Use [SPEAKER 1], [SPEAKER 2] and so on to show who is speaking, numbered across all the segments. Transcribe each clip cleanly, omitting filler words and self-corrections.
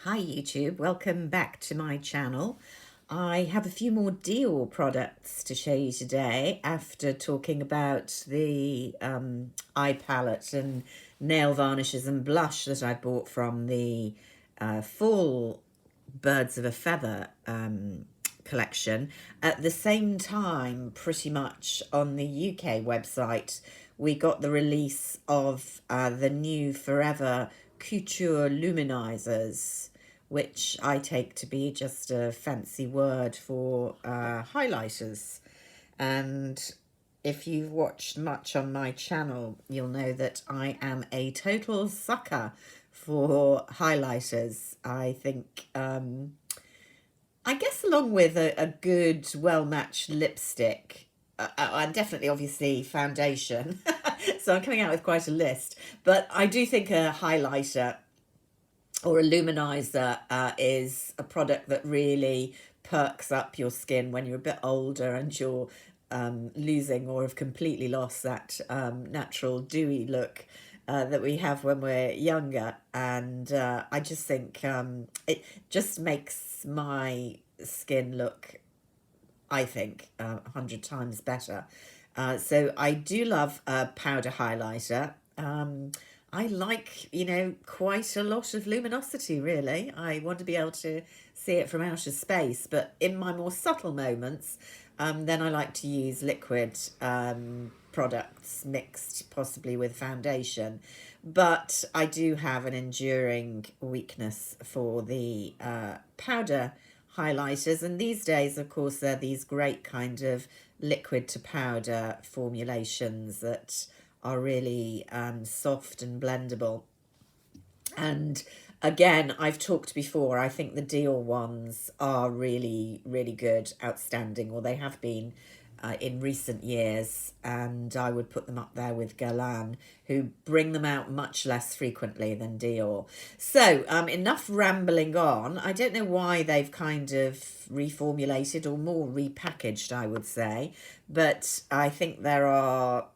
[SPEAKER 1] Hi YouTube, welcome back to my channel. I have a few more Dior products to show you today after talking about the eye palette and nail varnishes and blush that I bought from the fall Birds of a Feather collection. At the same time, pretty much on the UK website, we got the release of the new Forever Couture Luminizers, which I take to be just a fancy word for highlighters. And if you've watched much on my channel, you'll know that I am a total sucker for highlighters. I think, I guess along with a good, well-matched lipstick, and definitely, obviously, foundation. So I'm coming out with quite a list. But I do think a highlighter or a luminizer is a product that really perks up your skin when you're a bit older and you're losing or have completely lost that natural dewy look that we have when we're younger. And I just think it just makes my skin look, I think, 100 times better. So I do love a powder highlighter. I like, quite a lot of luminosity, really. I want to be able to see it from outer space, but in my more subtle moments, then I like to use liquid products mixed possibly with foundation. But I do have an enduring weakness for the powder highlighters, and these days, of course, they're these great kind of liquid to powder formulations that are really soft and blendable. And again, I've talked before, I think the Dior ones are really, really good, outstanding, or they have been in recent years, and I would put them up there with Guerlain, who bring them out much less frequently than Dior. So enough rambling on. I don't know why they've kind of reformulated or more repackaged, I would say, but I think there are,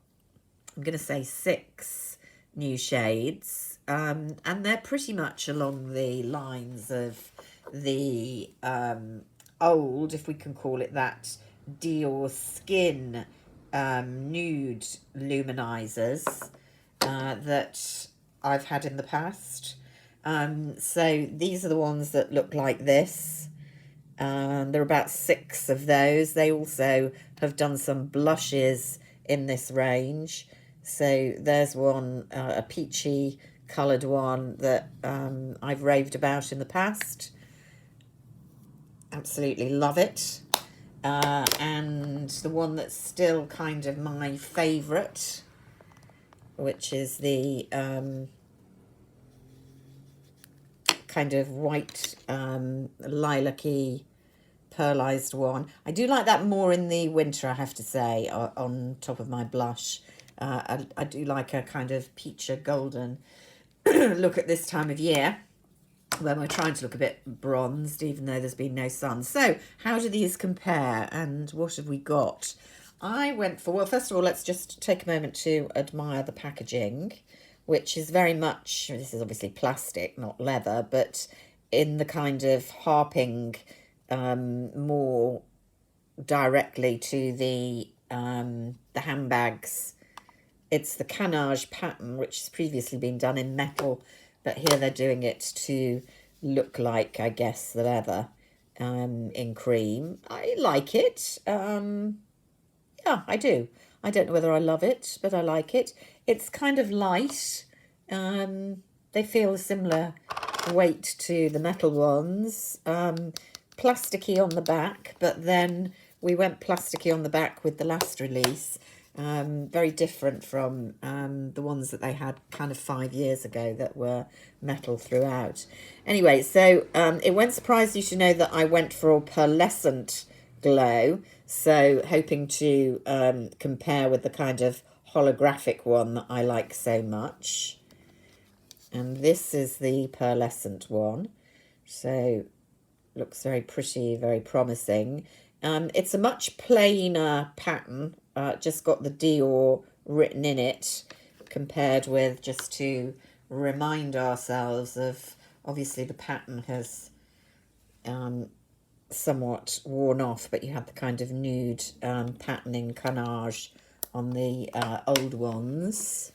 [SPEAKER 1] I'm going to say 6 new shades, and they're pretty much along the lines of the old, if we can call it that, Dior Skin nude luminizers that I've had in the past. So these are the ones that look like this. There are about 6 of those. They also have done some blushes in this range. So there's one, a peachy coloured one that I've raved about in the past. Absolutely love it. And the one that's still kind of my favourite, which is the kind of white lilac-y pearlized one. I do like that more in the winter, I have to say, on top of my blush. I do like a kind of peachy golden look at this time of year, when we're trying to look a bit bronzed, even though there's been no sun. So how do these compare, and what have we got? I went for, well, first of all, let's just take a moment to admire the packaging, which is very much, this is obviously plastic, not leather, but in the kind of harping more directly to the handbags. It's the canage pattern, which has previously been done in metal, but here they're doing it to look like, I guess, the leather in cream. I like it. Yeah, I do. I don't know whether I love it, but I like it. It's kind of light. They feel a similar weight to the metal ones. Plasticky on the back, but then we went plasticky on the back with the last release. Very different from the ones that they had kind of 5 years ago that were metal throughout. Anyway, so it won't surprise you to know that I went for a Pearlescent Glow, so hoping to compare with the kind of holographic one that I like so much. And this is the Pearlescent one, so looks very pretty, very promising. It's a much plainer pattern, just got the Dior written in it, compared with, just to remind ourselves of Obviously the pattern has somewhat worn off, but you have the kind of nude patterning carnage on the old ones.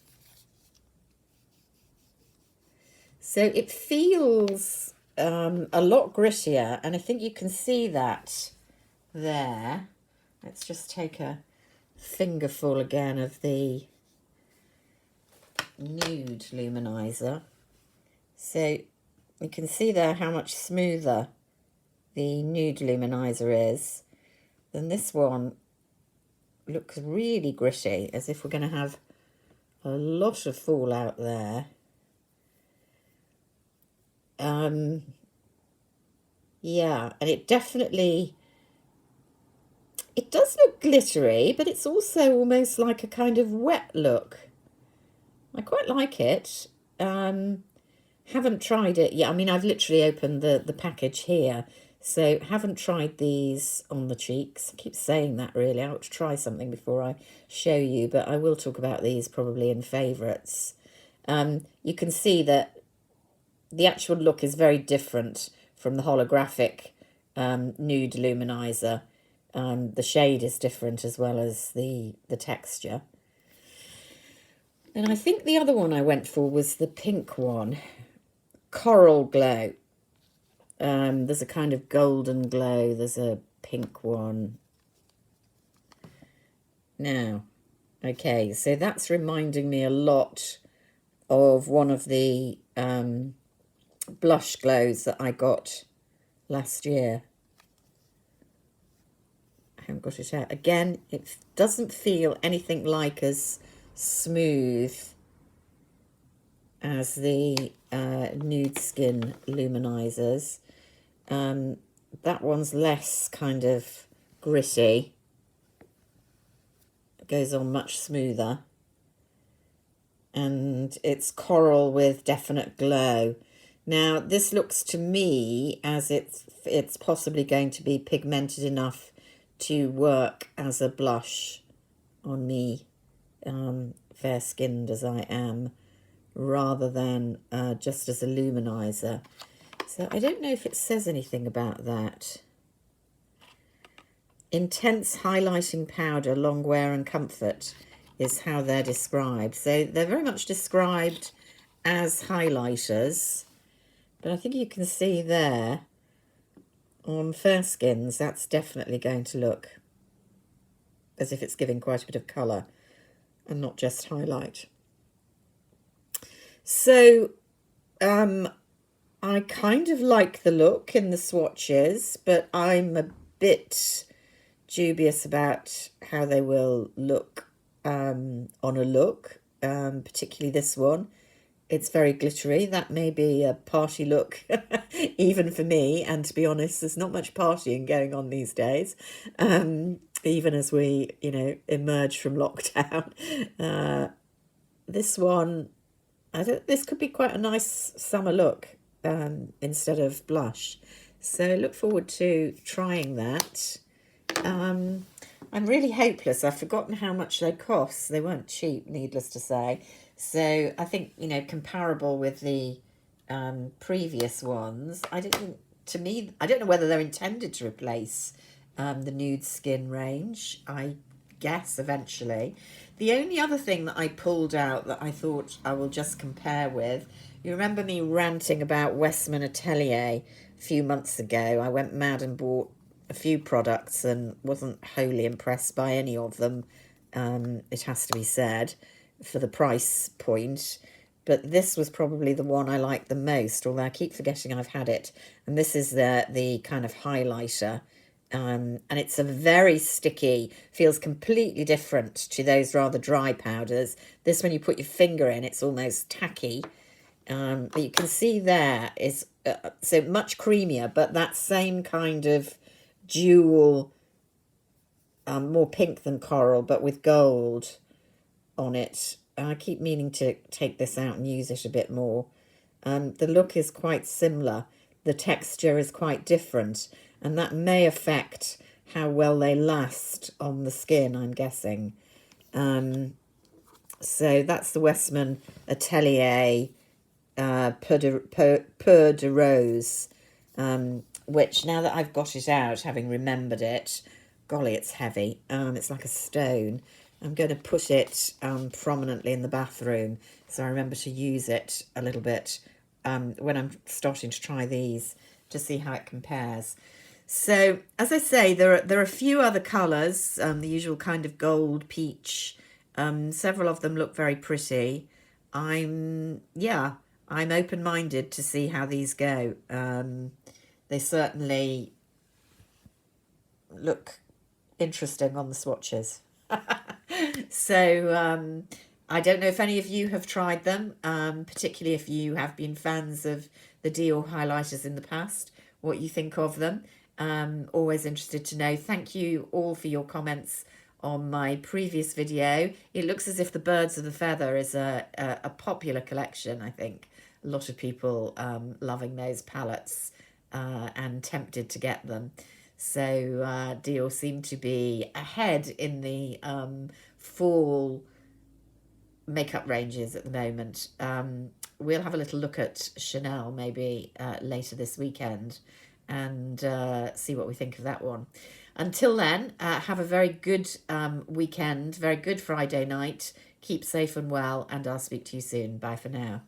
[SPEAKER 1] So it feels a lot grittier, and I think you can see that there. Let's just take a fingerful again of the nude luminizer. So you can see there how much smoother the nude luminizer is. Then this one looks really gritty, as if we're going to have a lot of fallout there. Yeah, and it definitely, it does look glittery, but it's also almost like a kind of wet look. I quite like it. Haven't tried it yet. I mean, I've literally opened the package here, so haven't tried these on the cheeks. I keep saying that, really. I ought to try something before I show you, but I will talk about these probably in favourites. You can see that the actual look is very different from the holographic nude luminizer. The shade is different as well as the texture. And I think the other one I went for was the pink one, Coral Glow. There's a kind of golden glow. There's a pink one. Now, okay, so that's reminding me a lot of one of the blush glows that I got last year. I haven't got it out. Again, it doesn't feel anything like as smooth as the nude skin luminizers. That one's less kind of gritty. It goes on much smoother. And it's coral with definite glow. Now, this looks to me as it's possibly going to be pigmented enough to work as a blush on me, fair-skinned as I am, rather than just as a luminizer. So I don't know if it says anything about that. Intense highlighting powder, long wear and comfort is how they're described. So they're very much described as highlighters, but I think you can see there on fair skins, that's definitely going to look as if it's giving quite a bit of colour and not just highlight. So I kind of like the look in the swatches, but I'm a bit dubious about how they will look on a look, particularly this one. It's very glittery. That may be a party look, even for me. And to be honest, there's not much partying going on these days, even as we, emerge from lockdown. This one, this could be quite a nice summer look instead of blush. So look forward to trying that. I'm really hopeless. I've forgotten how much they cost. They weren't cheap, needless to say. So I think, comparable with the previous ones. I don't know whether they're intended to replace the nude skin range. I guess eventually. The only other thing that I pulled out that I thought I will just compare with, you remember me ranting about Westman Atelier a few months ago. I went mad and bought a few products and wasn't wholly impressed by any of them, it has to be said, for the price point. But this was probably the one I liked the most, although I keep forgetting I've had it. And this is the kind of highlighter. And it's a very sticky, feels completely different to those rather dry powders. This, when you put your finger in, it's almost tacky. But you can see there is so much creamier, but that same kind of jewel, more pink than coral, but with gold on it. I keep meaning to take this out and use it a bit more. The look is quite similar. The texture is quite different, and that may affect how well they last on the skin, I'm guessing. So that's the Westman Atelier Peur de Rose, which now that I've got it out, having remembered it, golly, it's heavy. It's like a stone. I'm going to put it prominently in the bathroom, so I remember to use it a little bit when I'm starting to try these to see how it compares. So, as I say, there are a few other colours, the usual kind of gold, peach. Several of them look very pretty. I'm open-minded to see how these go. They certainly look interesting on the swatches. So I don't know if any of you have tried them, particularly if you have been fans of the Dior highlighters in the past, what you think of them. Always interested to know. Thank you all for your comments on my previous video. It looks as if the Birds of the Feather is a popular collection, I think. A lot of people loving those palettes and tempted to get them. So Dior seem to be ahead in the fall makeup ranges at the moment. We'll have a little look at Chanel maybe later this weekend and see what we think of that one. Until then, have a very good weekend, very good Friday night. Keep safe and well, and I'll speak to you soon. Bye for now.